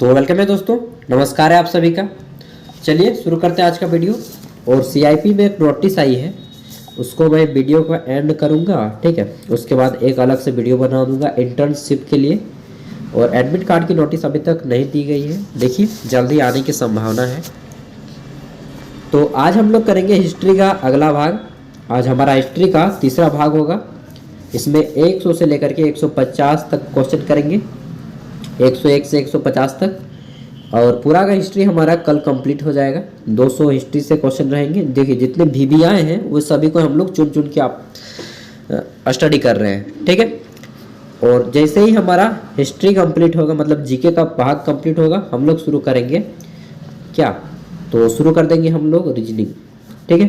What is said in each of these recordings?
तो वेलकम है दोस्तों, नमस्कार है आप सभी का। चलिए शुरू करते हैं आज का वीडियो। और सीआईपी में एक नोटिस आई है, उसको मैं वीडियो का एंड करूंगा, ठीक है। उसके बाद एक अलग से वीडियो बना दूंगा इंटर्नशिप के लिए। और एडमिट कार्ड की नोटिस अभी तक नहीं दी गई है, देखिए जल्दी आने की संभावना है। तो आज हम लोग करेंगे हिस्ट्री का अगला भाग। आज हमारा हिस्ट्री का तीसरा भाग होगा। इसमें 100 से लेकर के 150 तक क्वेश्चन करेंगे, 101 से 150 तक। और पूरा का हिस्ट्री हमारा कल कंप्लीट हो जाएगा। 200 हिस्ट्री से क्वेश्चन रहेंगे। देखिए जितने भी आए हैं वो सभी को हम लोग चुन चुन के आप स्टडी कर रहे हैं, ठीक है। और जैसे ही हमारा हिस्ट्री कंप्लीट होगा, मतलब जीके का भाग कंप्लीट होगा, हम लोग शुरू करेंगे क्या, तो शुरू कर देंगे हम लोग रीजनिंग, ठीक है।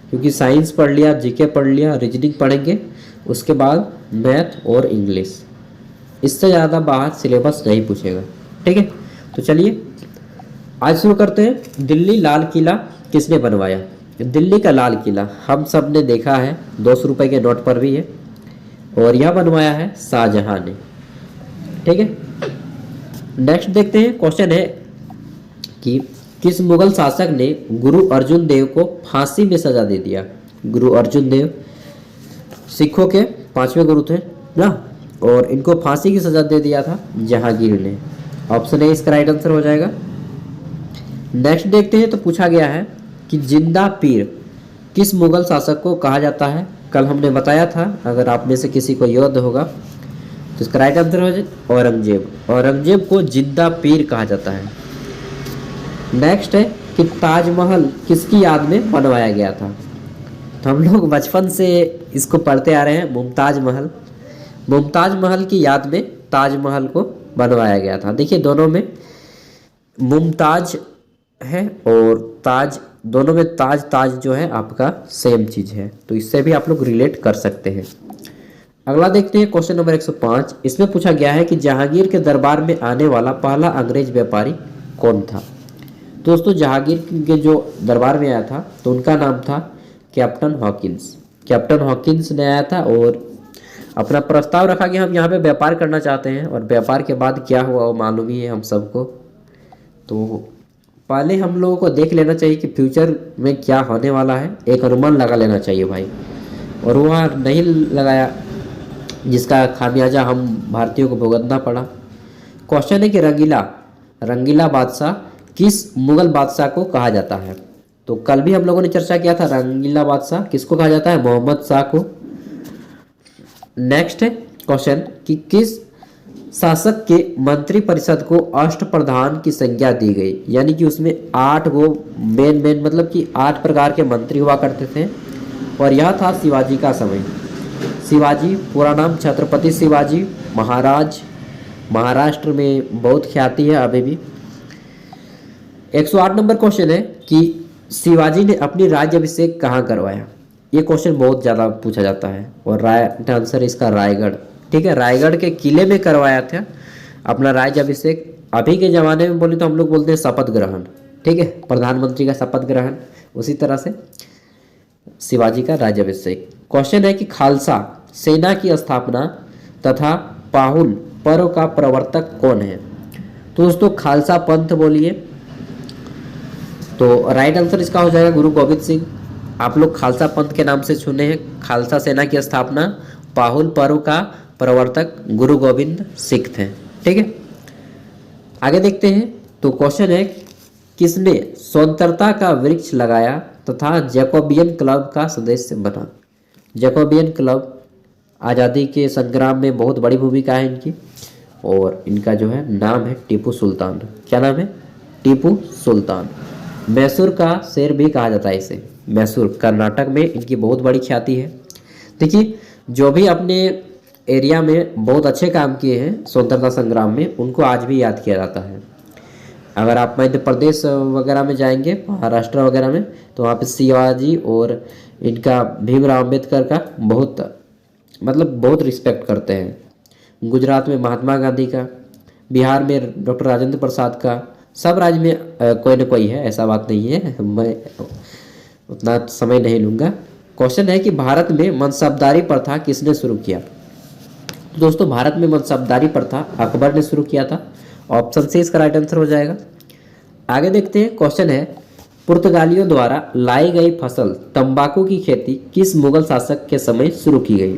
क्योंकि साइंस पढ़ लिया, जीके पढ़ लिया, रीजनिंग पढ़ेंगे, उसके बाद मैथ और इंग्लिश। इससे ज़्यादा बाहर सिलेबस नहीं पूछेगा, ठीक है। तो चलिए आज शुरू करते हैं। दिल्ली लाल किला किसने बनवाया? दिल्ली का लाल किला हम सब ने देखा है, 200 रुपये के नोट पर भी है। और यह बनवाया है शाहजहां ने, ठीक है। नेक्स्ट देखते हैं। क्वेश्चन है कि किस मुगल शासक ने गुरु अर्जुन देव को फांसी में सजा दे दिया? गुरु अर्जुन देव सिखों के 5वें गुरु थे ना, और इनको फांसी की सजा दे दिया था जहांगीर ने। ऑप्शन ए इसका राइट आंसर हो जाएगा। नेक्स्ट देखते हैं। तो पूछा गया है कि जिंदा पीर किस मुगल शासक को कहा जाता है? कल हमने बताया था, अगर आप में से किसी को याद होगा तो इसका राइट आंसर हो जाए औरंगजेब। औरंगजेब को जिंदा पीर कहा जाता है। नेक्स्ट है कि ताजमहल किसकी याद में बनवाया गया था? तो हम लोग बचपन से इसको पढ़ते आ रहे हैं, मुमताज महल। मुमताज महल की याद में ताजमहल को बनवाया गया था। देखिए दोनों में मुमताज है और ताज, दोनों में ताज ताज जो है आपका सेम चीज़ है, तो इससे भी आप लोग रिलेट कर सकते हैं। अगला देखते हैं क्वेश्चन नंबर 105। इसमें पूछा गया है कि जहांगीर के दरबार में आने वाला पहला अंग्रेज व्यापारी कौन था? दोस्तों जहांगीर के जो दरबार में आया था तो उनका नाम था कैप्टन हॉकिंस। कैप्टन हॉकिंस ने आया था और अपना प्रस्ताव रखा कि हम यहाँ पे व्यापार करना चाहते हैं। और व्यापार के बाद क्या हुआ वो मालूम ही है हम सबको। तो पहले हम लोगों को देख लेना चाहिए कि फ्यूचर में क्या होने वाला है, एक अनुमान लगा लेना चाहिए भाई। और वह नहीं लगाया, जिसका खामियाजा हम भारतीयों को भुगतना पड़ा। क्वेश्चन है कि रंगीला बादशाह किस मुगल बादशाह को कहा जाता है? तो कल भी हम लोगों ने चर्चा किया था, रंगीला बादशाह किसको कहा जाता है? मोहम्मद शाह को। नेक्स्ट है क्वेश्चन कि किस शासक के मंत्री परिषद को अष्टप्रधान की संज्ञा दी गई? यानी कि उसमें 8 गो मेन मतलब कि 8 प्रकार के मंत्री हुआ करते थे। और यह था शिवाजी का समय। शिवाजी पूरा नाम छत्रपति शिवाजी महाराज, महाराष्ट्र में बहुत ख्याति है अभी भी। 108 नंबर क्वेश्चन है कि शिवाजी ने अपनी राज्याभिषेक कहाँ करवाया? ये क्वेश्चन बहुत ज़्यादा पूछा जाता है और राइट आंसर इसका रायगढ़, ठीक है। रायगढ़ के किले में करवाया था अपना राज्याभिषेक। अभी के ज़माने में बोले तो हम लोग बोलते हैं शपथ ग्रहण, ठीक है, प्रधानमंत्री का शपथ ग्रहण। उसी तरह से शिवाजी का राज्याभिषेक। क्वेश्चन है कि खालसा सेना की स्थापना तथा पाहुल पर्व का प्रवर्तक कौन है? तो दोस्तों खालसा पंथ बोलिए, तो राइट आंसर इसका हो जाएगा गुरु गोविंद सिंह। आप लोग खालसा पंथ के नाम से सुने हैं। खालसा सेना की स्थापना, पाहुल पर्व का प्रवर्तक गुरु गोविंद सिंह थे, ठीक है। आगे देखते हैं। तो क्वेश्चन है किसने स्वतंत्रता का वृक्ष लगाया तथा जैकोबियन क्लब का सदस्य बना? जैकोबियन क्लब आज़ादी के संग्राम में बहुत बड़ी भूमिका है इनकी। और इनका जो है नाम है टीपू सुल्तान। क्या नाम है? टीपू सुल्तान। मैसूर का शेर भी कहा जाता है इसे। मैसूर कर्नाटक में इनकी बहुत बड़ी ख्याति है। देखिए जो भी अपने एरिया में बहुत अच्छे काम किए हैं स्वतंत्रता संग्राम में, उनको आज भी याद किया जाता है। अगर आप मध्य प्रदेश वगैरह में जाएंगे, महाराष्ट्र वगैरह में, तो वहाँ पे शिवाजी और इनका भीमराव अम्बेडकर का बहुत रिस्पेक्ट करते हैं। गुजरात में महात्मा गांधी का, बिहार में डॉक्टर राजेंद्र प्रसाद का, सब राज्य में कोई ना कोई है, ऐसा बात नहीं है। मैं उतना समय नहीं लूँगा। क्वेश्चन है कि भारत में मनसबदारी प्रथा किसने शुरू किया? दोस्तों भारत में मनसबदारी प्रथा अकबर ने शुरू किया था। ऑप्शन सी इसका राइट आंसर हो जाएगा। आगे देखते हैं, क्वेश्चन है पुर्तगालियों द्वारा लाई गई फसल तंबाकू की खेती किस मुगल शासक के समय शुरू की गई?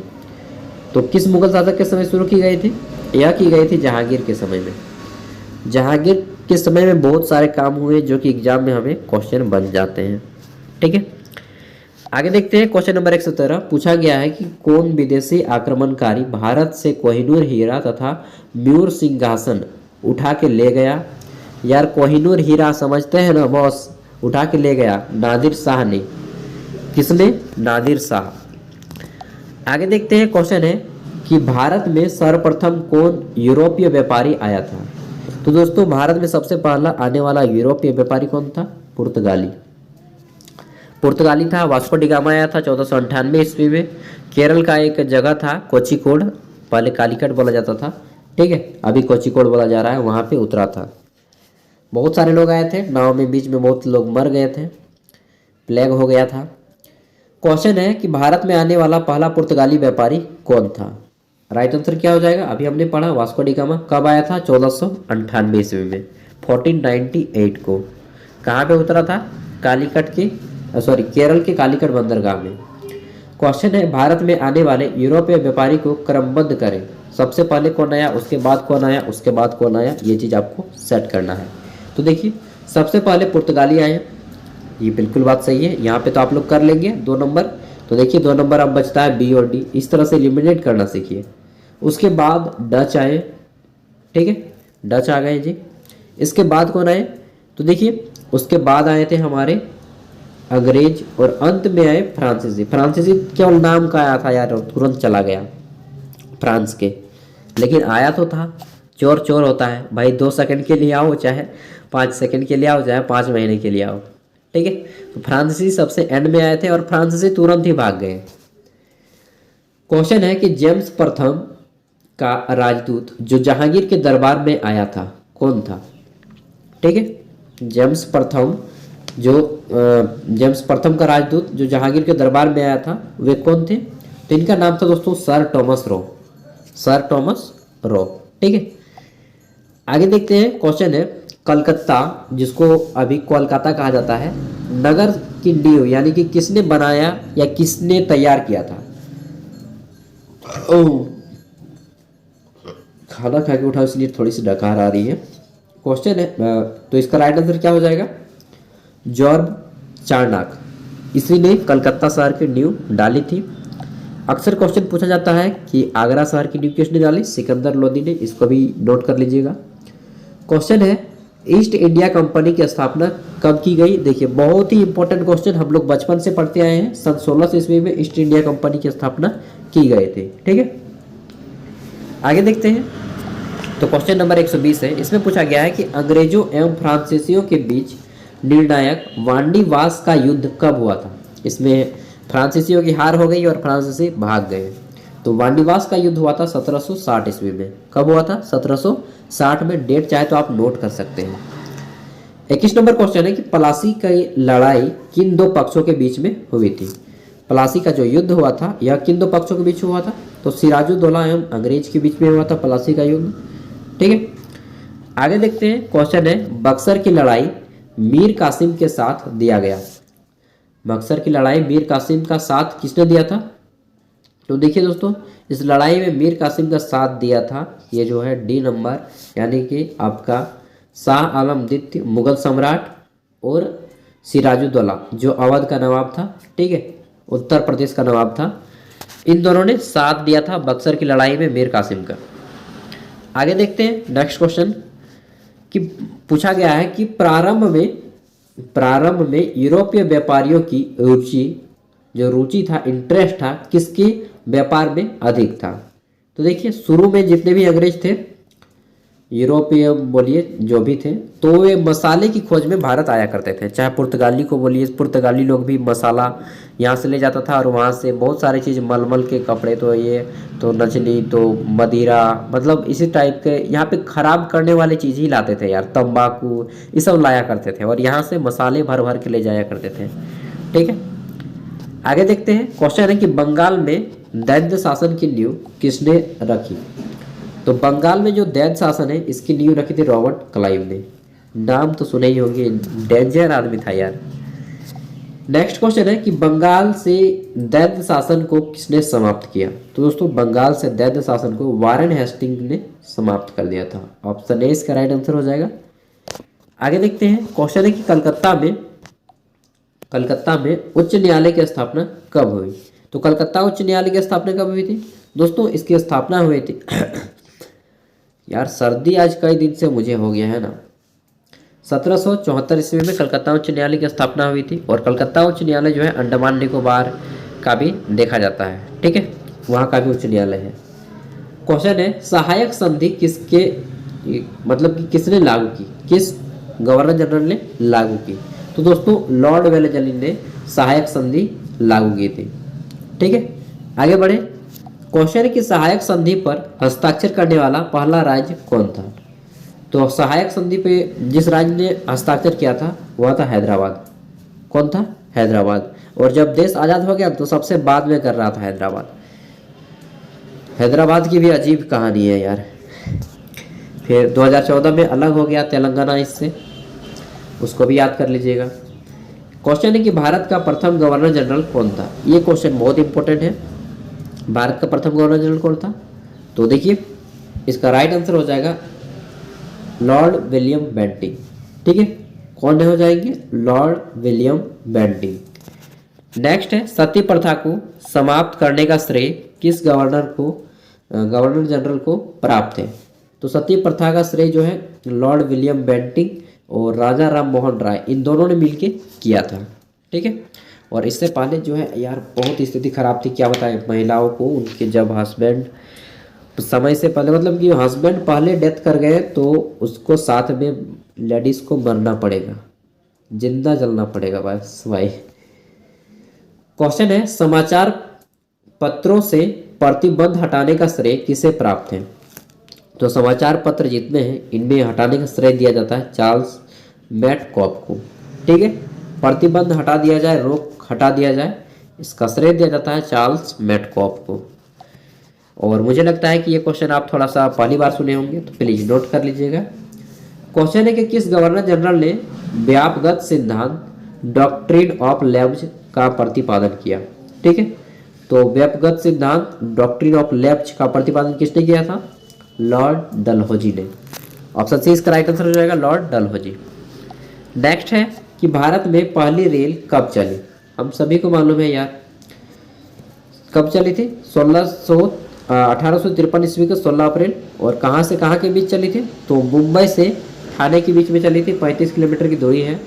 तो किस मुगल शासक के समय शुरू की गई थी? यह की गई थी जहांगीर के समय में। जहांगीर के समय में बहुत सारे काम हुए जो कि एग्जाम में हमें क्वेश्चन बन जाते हैं। ठीक है, आगे देखते हैं, क्वेश्चन नंबर 117 पूछा गया है कि कौन विदेशी आक्रमणकारी भारत से कोहिनूर हीरा तथा म्यूर सिंहासन उठा के ले गया? यार कोहिनूर हीरा समझते हैं ना बॉस, उठा के ले गया नादिर शाह ने। किसने? नादिर शाह। आगे देखते हैं, क्वेश्चन है कि भारत में सर्वप्रथम कौन यूरोपीय व्यापारी आया था? तो दोस्तों भारत में सबसे पहला आने वाला यूरोपीय व्यापारी कौन था? पुर्तगाली। पुर्तगाली था। वास्को डी गामा आया था 1498 ईस्वी में। केरल का एक जगह था कोचिकोड, पहले कालीकट बोला जाता था, ठीक है, अभी कोचिकोड बोला जा रहा है, वहाँ पे उतरा था। बहुत सारे लोग आए थे नाव में, बीच में बहुत लोग मर गए थे, प्लेग हो गया था। क्वेश्चन है कि भारत में आने वाला पहला पुर्तगाली व्यापारी कौन था? राइट आंसर क्या हो जाएगा? अभी हमने पढ़ा वास्को डी गामा कब आया था? 1498 ईस्वी में, 1498 को। कहाँ पे उतरा था? कालीकट के केरल के कालीकट बंदरगाह में। क्वेश्चन है भारत में आने वाले यूरोपीय व्यापारी को क्रमबद्ध करें। सबसे पहले कौन आया, उसके बाद कौन आया, उसके बाद कौन आया, ये चीज़ आपको सेट करना है। तो देखिए सबसे पहले पुर्तगाली आए, ये बिल्कुल बात सही है। यहाँ पे तो आप लोग कर लेंगे 2 नंबर। तो देखिए 2 नंबर अब बचता है बी और डी, इस तरह से एलिमिनेट करना सीखिए। उसके बाद डच आए, ठीक है, डच आ गए जी। इसके बाद कौन आए? तो देखिए उसके बाद आए थे हमारे अंग्रेज और अंत में आए फ्रांसीसी। फ्रांसीसी केवल नाम का आया था यार, तुरंत चला गया फ्रांस के, लेकिन आया तो था। चोर चोर होता है भाई, 2 सेकंड के लिए आओ, चाहे 5 सेकंड के लिए आओ, चाहे 5 महीने के लिए आओ, ठीक है। तो फ्रांसीसी सबसे एंड में आए थे और फ्रांसीसी तुरंत ही भाग गए। क्वेश्चन है कि जेम्स प्रथम का राजदूत जो जहांगीर के दरबार में आया था कौन था? ठीक है, जेम्स प्रथम का राजदूत जो जहांगीर के दरबार में आया था वे कौन थे? तो इनका नाम था दोस्तों sir Thomas Roe, sir Thomas Roe, ठीक है। आगे देखते हैं, क्वेश्चन है कलकत्ता, जिसको अभी कोलकाता कहा जाता है, नगर की नींव यानी कि किसने बनाया या किसने तैयार किया था? खाना खा के उठा इसलिए थोड़ी सी डकार आ रही है। क्वेश्चन है तो इसका राइट आंसर क्या हो जाएगा? जॉर्ज चार्नाक, इसी ने कलकत्ता शहर की नींव डाली थी। अक्सर क्वेश्चन पूछा जाता है कि आगरा शहर की नींव किसने डाली? सिकंदर लोदी ने, इसको भी नोट कर लीजिएगा। क्वेश्चन है ईस्ट इंडिया कंपनी की स्थापना कब की गई? देखिए बहुत ही इंपॉर्टेंट क्वेश्चन, हम लोग बचपन से पढ़ते आए हैं। सन 1600 ईस्वी में ईस्ट इंडिया कंपनी की स्थापना की गई थी, ठीक है। आगे देखते हैं, तो क्वेश्चन नंबर 120 है। इसमें पूछा गया है कि अंग्रेजों एवं फ्रांसीसियों के बीच निर्णायक वांडीवास का युद्ध कब हुआ था? इसमें फ्रांसीसियों की हार हो गई और फ्रांसीसी भाग गए। तो वांडीवास का युद्ध हुआ था 1760 ईस्वी में। कब हुआ था? 1760 में। डेट चाहे तो आप नोट कर सकते हैं। 21 नंबर क्वेश्चन है कि प्लासी की लड़ाई किन 2 पक्षों के बीच में हुई थी? प्लासी का जो युद्ध हुआ था यह किन 2 पक्षों के बीच हुआ था? तो सिराजुद्दौला एवं अंग्रेज के बीच में हुआ था प्लासी का युद्ध, ठीक है। आगे देखते हैं, क्वेश्चन है बक्सर की लड़ाई मीर कासिम के साथ दिया गया। बक्सर की लड़ाई मीर कासिम का साथ किसने दिया था? तो देखिए दोस्तों इस लड़ाई में मीर कासिम का साथ दिया था, ये जो है डी नंबर, यानी कि आपका शाह आलम द्वितीय मुगल सम्राट और सिराजुद्दौला जो अवध का नवाब था, ठीक है, उत्तर प्रदेश का नवाब था। इन दोनों ने साथ दिया था बक्सर की लड़ाई में मीर कासिम का। आगे देखते हैं नेक्स्ट क्वेश्चन कि पूछा गया है कि प्रारंभ में यूरोपीय व्यापारियों की रुचि था, इंटरेस्ट था, किसके व्यापार में अधिक था? तो देखिए शुरू में जितने भी अंग्रेज थे, यूरोपीय बोलिए जो भी थे, तो वे मसाले की खोज में भारत आया करते थे। चाहे पुर्तगाली को बोलिए, पुर्तगाली लोग भी मसाला यहाँ से ले जाता था और वहाँ से बहुत सारी चीज़, मलमल के कपड़े, तो ये तो नचनी, तो मदिरा, मतलब इसी टाइप के यहाँ पे खराब करने वाली चीज़ ही लाते थे यार, तंबाकू ये सब लाया करते थे और यहाँ से मसाले भर भर के ले जाया करते थे, ठीक है। आगे देखते हैं, क्वेश्चन है कि बंगाल में दैत्य शासन की नींव किसने रखी? तो बंगाल में जो दैद शासन है इसकी नींव रखी थी रॉबर्ट क्लाइव ने। नाम तो सुने ही होंगे, डेंजर आदमी था यार। नेक्स्ट क्वेश्चन है कि बंगाल से दैद शासन को किसने समाप्त किया? तो दोस्तों बंगाल से दैद शासन को वारेन हेस्टिंग ने समाप्त कर दिया था। ऑप्शन ए इसका राइट आंसर हो जाएगा। आगे देखते हैं, क्वेश्चन है कि कलकत्ता में उच्च न्यायालय की स्थापना कब हुई? तो कलकत्ता उच्च न्यायालय की स्थापना कब हुई थी? दोस्तों इसकी स्थापना हुई थी यार सर्दी आज कई दिन से मुझे हो गया है ना। 1774 ईस्वी में कलकत्ता उच्च न्यायालय की स्थापना हुई थी। और कलकत्ता उच्च न्यायालय जो है अंडमान निकोबार का भी देखा जाता है, ठीक है, वहाँ का भी उच्च न्यायालय है। क्वेश्चन है सहायक संधि किसके मतलब कि किसने लागू की? किस गवर्नर जनरल ने लागू की? तो दोस्तों लॉर्ड वेलेस्ली ने सहायक संधि लागू की थी, ठीक है। आगे बढ़े, क्वेश्चन है कि सहायक संधि पर हस्ताक्षर करने वाला पहला राज्य कौन था? तो सहायक संधि पे जिस राज्य ने हस्ताक्षर किया था वह था हैदराबाद। कौन था? हैदराबाद। और जब देश आज़ाद हो गया तो सबसे बाद में कर रहा था हैदराबाद। हैदराबाद की भी अजीब कहानी है यार। फिर 2014 में अलग हो गया तेलंगाना इससे, उसको भी याद कर लीजिएगा। क्वेश्चन है कि भारत का प्रथम गवर्नर जनरल कौन था? ये क्वेश्चन बहुत इंपॉर्टेंट है। भारत का प्रथम गवर्नर जनरल कौन था? तो देखिए इसका राइट आंसर हो जाएगा लॉर्ड विलियम बेंटिंग, ठीक है। कौन हो जाएंगे? Lord William Bentinck. नेक्स्ट है सती प्रथा को समाप्त करने का श्रेय किस गवर्नर जनरल को प्राप्त है? तो सती प्रथा का श्रेय जो है लॉर्ड विलियम बेंटिंग और राजा राम मोहन राय, इन दोनों ने मिलके किया था, ठीक है। और इससे पहले जो है यार बहुत स्थिति खराब थी, क्या बताएं, महिलाओं को उनके जब हस्बैंड समय से पहले मतलब कि हस्बैंड पहले डेथ कर गए तो उसको साथ में लेडीज़ को मरना पड़ेगा, जिंदा जलना पड़ेगा बस भाई। क्वेश्चन है समाचार पत्रों से प्रतिबंध हटाने का श्रेय किसे प्राप्त है? तो समाचार पत्र जितने हैं इनमें हटाने का श्रेय दिया जाता है चार्ल्स मैटकॉफ को, ठीक है। प्रतिबंध हटा दिया जाए, रोक हटा दिया जाए, इसका श्रेय दिया जाता है चार्ल्स मैटकॉफ को। और मुझे लगता है कि ये क्वेश्चन आप थोड़ा सा पहली बार सुने होंगे तो प्लीज नोट कर लीजिएगा। क्वेश्चन है कि किस गवर्नर जनरल ने व्यापगत सिद्धांत डॉक्ट्रिन ऑफ लेब्ज का प्रतिपादन किया? ठीक है, तो व्यापगत सिद्धांत डॉक्ट्रिन ऑफ लेब्ज का प्रतिपादन किसने किया था? लॉर्ड डलहौजी ने। ऑप्शन सी इसका राइट आंसर हो जाएगा लॉर्ड डलहौजी। नेक्स्ट है कि भारत में पहली रेल कब चली? हम सभी को मालूम है यार, कब चली थी? 1853 ईस्वी के 16 अप्रैल। और कहाँ से कहाँ के बीच चली थी? तो मुंबई से ठाणे के बीच में चली थी, 35 किलोमीटर की दूरी है।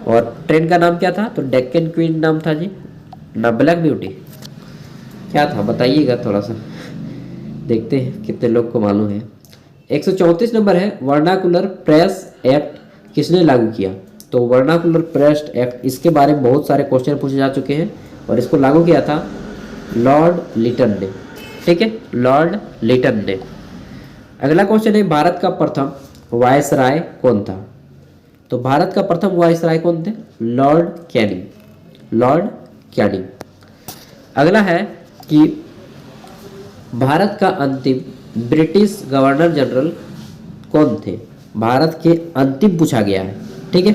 और ट्रेन का नाम क्या था? तो डेक्कन क्वीन नाम था जी, ना ब्लैक ब्यूटी, क्या था बताइएगा थोड़ा सा, देखते हैं कितने लोग को मालूम है। 134 नंबर है वर्नाकुलर प्रेस एक्ट किसने लागू किया? तो वर्नाकुलर प्रेस एक्ट, इसके बारे में बहुत सारे क्वेश्चन पूछे जा चुके हैं और इसको लागू किया था लॉर्ड लिटन ने, ठीक है, लॉर्ड लिटन ने। अगला क्वेश्चन है भारत का प्रथम वायसराय कौन था? तो भारत का प्रथम वायसराय कौन थे? Lord Canning, Lord Canning. अगला है कि भारत का अंतिम ब्रिटिश गवर्नर जनरल कौन थे? भारत के अंतिम पूछा गया है, ठीक है।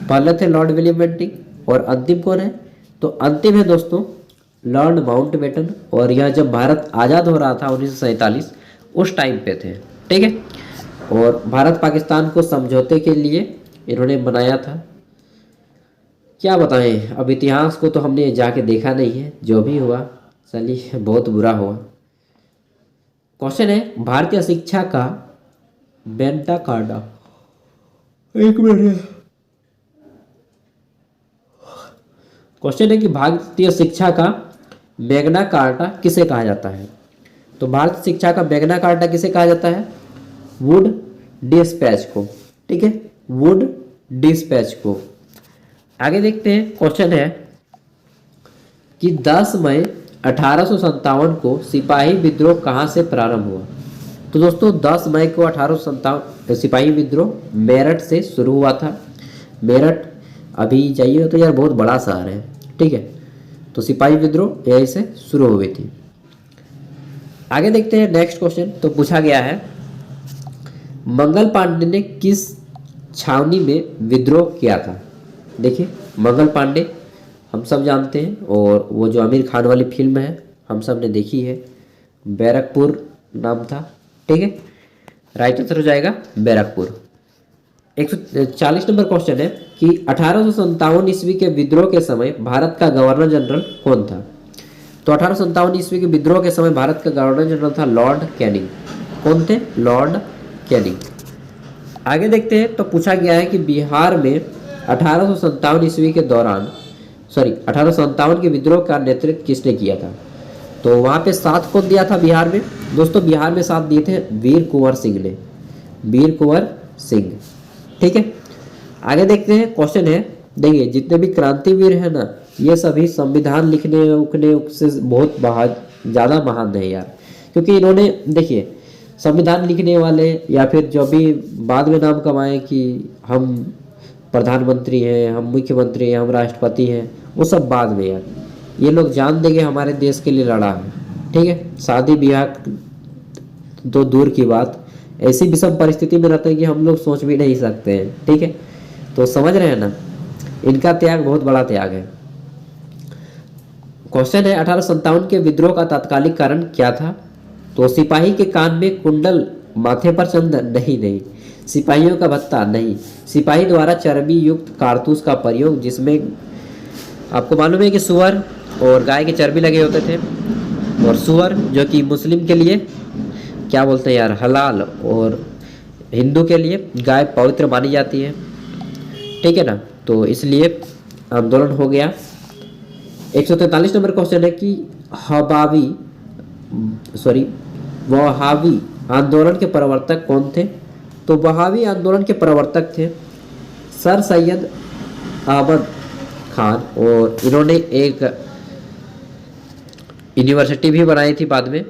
पहले थे लॉर्ड विलियम बेंटिंग और अंतिम कौन है? तो अंतिम है दोस्तों लॉर्ड माउंटबेटन। और यह जब भारत आज़ाद हो रहा था 1947 उस टाइम पे थे, ठीक है। और भारत पाकिस्तान को समझौते के लिए इन्होंने बनाया था। क्या बताएं, अब इतिहास को तो हमने जाके देखा नहीं है, जो भी हुआ चलिए बहुत बुरा हुआ। क्वेश्चन है भारतीय शिक्षा का मैग्ना कार्टा, एक मिनट, क्वेश्चन है कि भारतीय शिक्षा का मैग्ना कार्टा किसे कहा जाता है? तो भारतीय शिक्षा का मैग्ना कार्टा किसे कहा जाता है? वुड डिस्पैच को, ठीक है, वुड डिस्पैच को। आगे देखते हैं, क्वेश्चन है कि 10 मई 1857 को सिपाही विद्रोह कहाँ से प्रारंभ हुआ? तो दोस्तों 10 मई को 1857 सिपाही विद्रोह मेरठ से शुरू हुआ था। मेरठ अभी जाइए तो यार बहुत बड़ा शहर है, ठीक है। तो सिपाही विद्रोह यहीं से शुरू हुई थी। आगे देखते हैं नेक्स्ट क्वेश्चन। तो पूछा गया है मंगल पांडे ने किस छावनी में विद्रोह किया था। देखिए मंगल पांडे हम सब जानते हैं, और वो जो आमिर खान वाली फिल्म है हम सब ने देखी है, बैरकपुर नाम था। ठीक है, राइट आंसर हो जाएगा बैरकपुर। 140 नंबर क्वेश्चन है कि 1857 ईस्वी के विद्रोह के समय भारत का गवर्नर जनरल कौन था। तो 1857 ईस्वी के विद्रोह के समय भारत का गवर्नर जनरल था लॉर्ड कैनिंग। कौन थे? Lord Canning. आगे देखते हैं। तो पूछा गया है कि बिहार में 1857 ईस्वी के दौरान 1857 के विद्रोह का नेतृत्व किसने किया था। तो वहाँ पे साथ कौन दिया था बिहार में? दोस्तों बिहार में साथ दिए थे वीर कुंवर सिंह ने, वीर कुंवर सिंह। ठीक है, आगे देखते हैं। क्वेश्चन है, देखिए जितने भी क्रांतिवीर है ना, ये सभी संविधान लिखने उखने से बहुत ज़्यादा महान है यार, क्योंकि इन्होंने देखिए संविधान लिखने वाले या फिर जो भी बाद में नाम कमाए कि हम प्रधानमंत्री हैं, हम मुख्यमंत्री हैं, हम राष्ट्रपति हैं, वो सब बाद में यार। ये लोग जान देंगे हमारे देश के लिए लड़ा है। ठीक है, शादी ब्याह तो दूर की बात, ऐसी विषम परिस्थिति में रहते हैं कि हम लोग सोच भी नहीं सकते हैं। ठीक है, तो समझ रहे हैं ना, इनका त्याग बहुत बड़ा त्याग है। क्वेश्चन है 1857 के विद्रोह का तात्कालिक कारण क्या था। तो सिपाही के कान में कुंडल, माथे पर चंदन नहीं, सिपाहियों का भत्ता नहीं, सिपाही द्वारा चर्बी युक्त कारतूस का प्रयोग, जिसमें आपको मालूम है कि सुअर और गाय के चर्बी लगे होते थे, और सुअर जो कि मुस्लिम के लिए क्या बोलते हैं यार हलाल, और हिंदू के लिए गाय पवित्र मानी जाती है। ठीक है ना, तो इसलिए आंदोलन हो गया। 143 नंबर क्वेश्चन है कि वहावी आंदोलन के प्रवर्तक कौन थे। तो वहावी आंदोलन के प्रवर्तक थे सर सैयद अहमद खान, और इन्होंने एक यूनिवर्सिटी भी बनाई थी बाद में,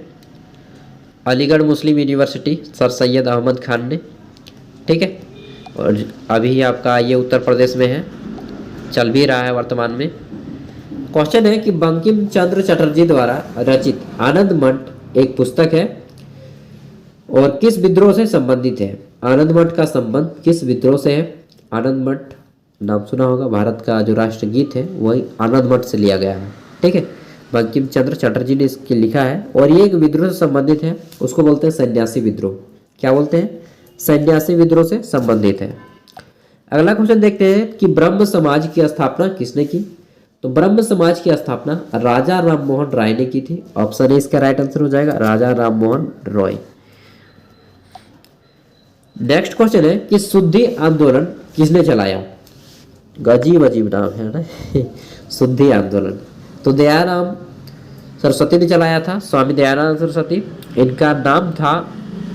अलीगढ़ मुस्लिम यूनिवर्सिटी, सर सैयद अहमद खान ने। ठीक है, और अभी आपका ये उत्तर प्रदेश में है, चल भी रहा है वर्तमान में। क्वेश्चन है कि बंकिम चंद्र चटर्जी द्वारा रचित आनंद मठ एक पुस्तक है और किस विद्रोह से संबंधित है। आनंद मठ का संबंध किस विद्रोह से है। आनंद मठ नाम सुना होगा, भारत का जो राष्ट्रगीत है वही आनंद मठ से लिया गया है। ठीक है, बंकिम चंद्र चटर्जी ने इसके लिखा है, और ये एक विद्रोह से संबंधित है, उसको बोलते हैं सन्यासी विद्रोह। क्या बोलते हैं? सन्यासी विद्रोह से संबंधित है। अगला क्वेश्चन देखते हैं कि ब्रह्म समाज की स्थापना किसने की। तो ब्रह्म समाज की स्थापना राजा राममोहन राय ने की थी। ऑप्शन ए इसका राइट आंसर हो जाएगा, राजा राममोहन रॉय। नेक्स्ट क्वेश्चन है कि शुद्धि आंदोलन किसने चलाया। अजीब अजीब नाम है ना शुद्धि आंदोलन। तो दयाराम सरस्वती ने चलाया था, स्वामी दयानंद सरस्वती। इनका नाम था,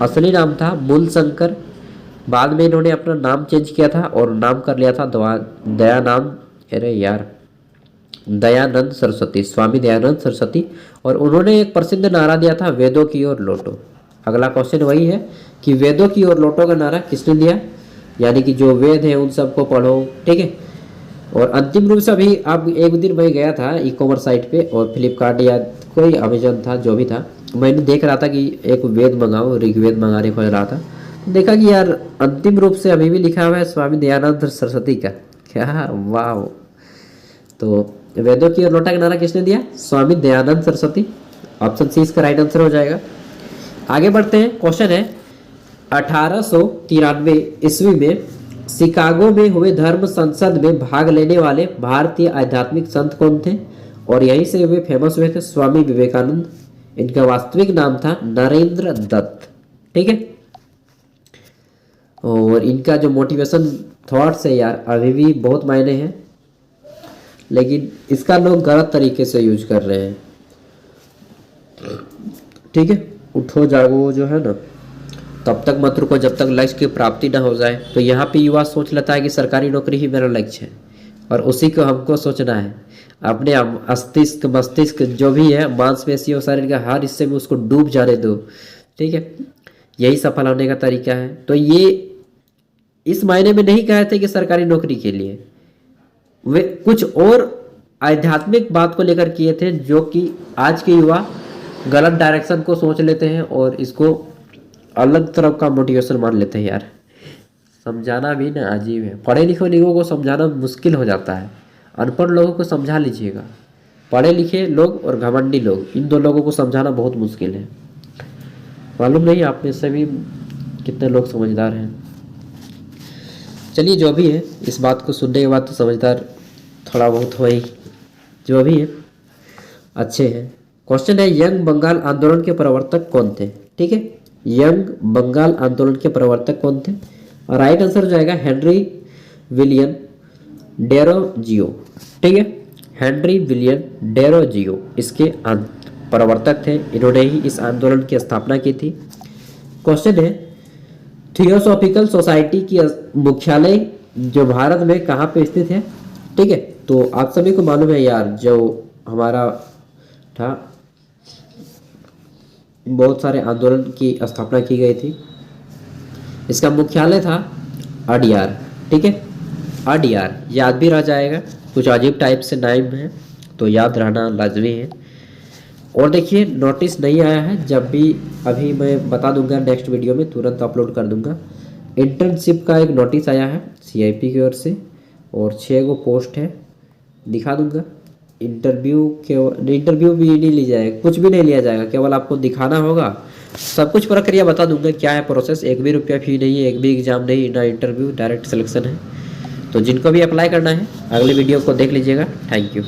असली नाम था मूलशंकर, बाद में इन्होंने अपना नाम चेंज किया था और नाम कर लिया था दयानंद सरस्वती, स्वामी दयानंद सरस्वती। और उन्होंने एक प्रसिद्ध नारा दिया था, वेदों की ओर लौटो। अगला क्वेश्चन वही है कि वेदों की ओर लौटो का नारा किसने दिया, यानी कि जो वेद है उन सबको पढ़ो। ठीक है, और अंतिम रूप से अभी अब एक दिन मैं गया था ई कॉमर्स साइट पे, और फ्लिपकार्ट या कोई अमेजन था जो भी था, मैंने देख रहा था कि एक वेद मंगाओ, ऋग्वेद मंगाने खोज रहा था, देखा कि यार अंतिम रूप से अभी भी लिखा हुआ है स्वामी दयानंद सरस्वती का। क्या वाह। तो वेदों की ओर लौटा का नारा किसने दिया? स्वामी दयानंद सरस्वती। ऑप्शन सी इसका राइट आंसर हो जाएगा। आगे बढ़ते हैं। क्वेश्चन है 1893 ईस्वी में शिकागो में हुए धर्म संसद में भाग लेने वाले भारतीय आध्यात्मिक संत कौन थे, और यहीं से वे फेमस हुए थे? स्वामी विवेकानंद। इनका वास्तविक नाम था नरेंद्र दत्त। ठीक है, और इनका जो मोटिवेशन थॉट्स है यार अभी भी बहुत मायने हैं, लेकिन इसका लोग गलत तरीके से यूज कर रहे हैं। ठीक है, उठो जागो जो है ना, तब तक मत रुको जब तक लक्ष्य की प्राप्ति ना हो जाए। तो यहाँ पे युवा सोच लेता है कि सरकारी नौकरी ही मेरा लक्ष्य है, और उसी को हमको सोचना है। अपने मस्तिष्क जो भी है, मांसपेशी और शरीर का हर हिस्से में उसको डूब जाने दो। ठीक है, यही सफल होने का तरीका है। तो ये इस मायने में नहीं कहे थे कि सरकारी नौकरी के लिए, वे कुछ और आध्यात्मिक बात को लेकर किए थे, जो कि आज के युवा गलत डायरेक्शन को सोच लेते हैं और इसको अलग तरफ का मोटिवेशन मान लेते हैं यार। समझाना भी ना अजीब है, पढ़े लिखे लोगों को समझाना मुश्किल हो जाता है, अनपढ़ लोगों को समझा लीजिएगा। पढ़े लिखे लोग और घमंडी लोग, इन दो लोगों को समझाना बहुत मुश्किल है। मालूम नहीं आप में से भी कितने लोग समझदार हैं। चलिए जो भी है, इस बात को सुनने के बाद तो समझदार थोड़ा बहुत हो ही, जो भी है अच्छे हैं। क्वेश्चन है, यंग बंगाल आंदोलन के प्रवर्तक कौन थे? ठीक है, यंग बंगाल आंदोलन के प्रवर्तक कौन थे? राइट आंसर जाएगा हेनरी विलियम डेरोजियो। ठीक है, हेनरी विलियम डेरोजियो इसके प्रवर्तक थे, इन्होंने ही इस आंदोलन की स्थापना की थी। क्वेश्चन है, थियोसॉफिकल सोसाइटी की मुख्यालय जो भारत में कहाँ पे स्थित है? ठीक है, तो आप सभी को मालूम है यार, जो हमारा था बहुत सारे आंदोलन की स्थापना की गई थी, इसका मुख्यालय था अडियार। ठीक है, अडियार याद भी रह जाएगा, कुछ अजीब टाइप से नाम है तो याद रहना लाजमी है। और देखिए नोटिस नहीं आया है, जब भी अभी मैं बता दूंगा नेक्स्ट वीडियो में तुरंत अपलोड कर दूंगा। इंटर्नशिप का एक नोटिस आया है सीआईपी की ओर से और 6 गो पोस्ट है, दिखा दूंगा। इंटरव्यू भी नहीं ली जाएगा, कुछ भी नहीं लिया जाएगा, केवल आपको दिखाना होगा। सब कुछ प्रक्रिया बता दूंगा क्या है प्रोसेस, 1 भी रुपया फी नहीं है, 1 भी एग्जाम नहीं, ना इंटरव्यू, डायरेक्ट सिलेक्शन है। तो जिनको भी अप्लाई करना है अगले वीडियो को देख लीजिएगा। Thank you.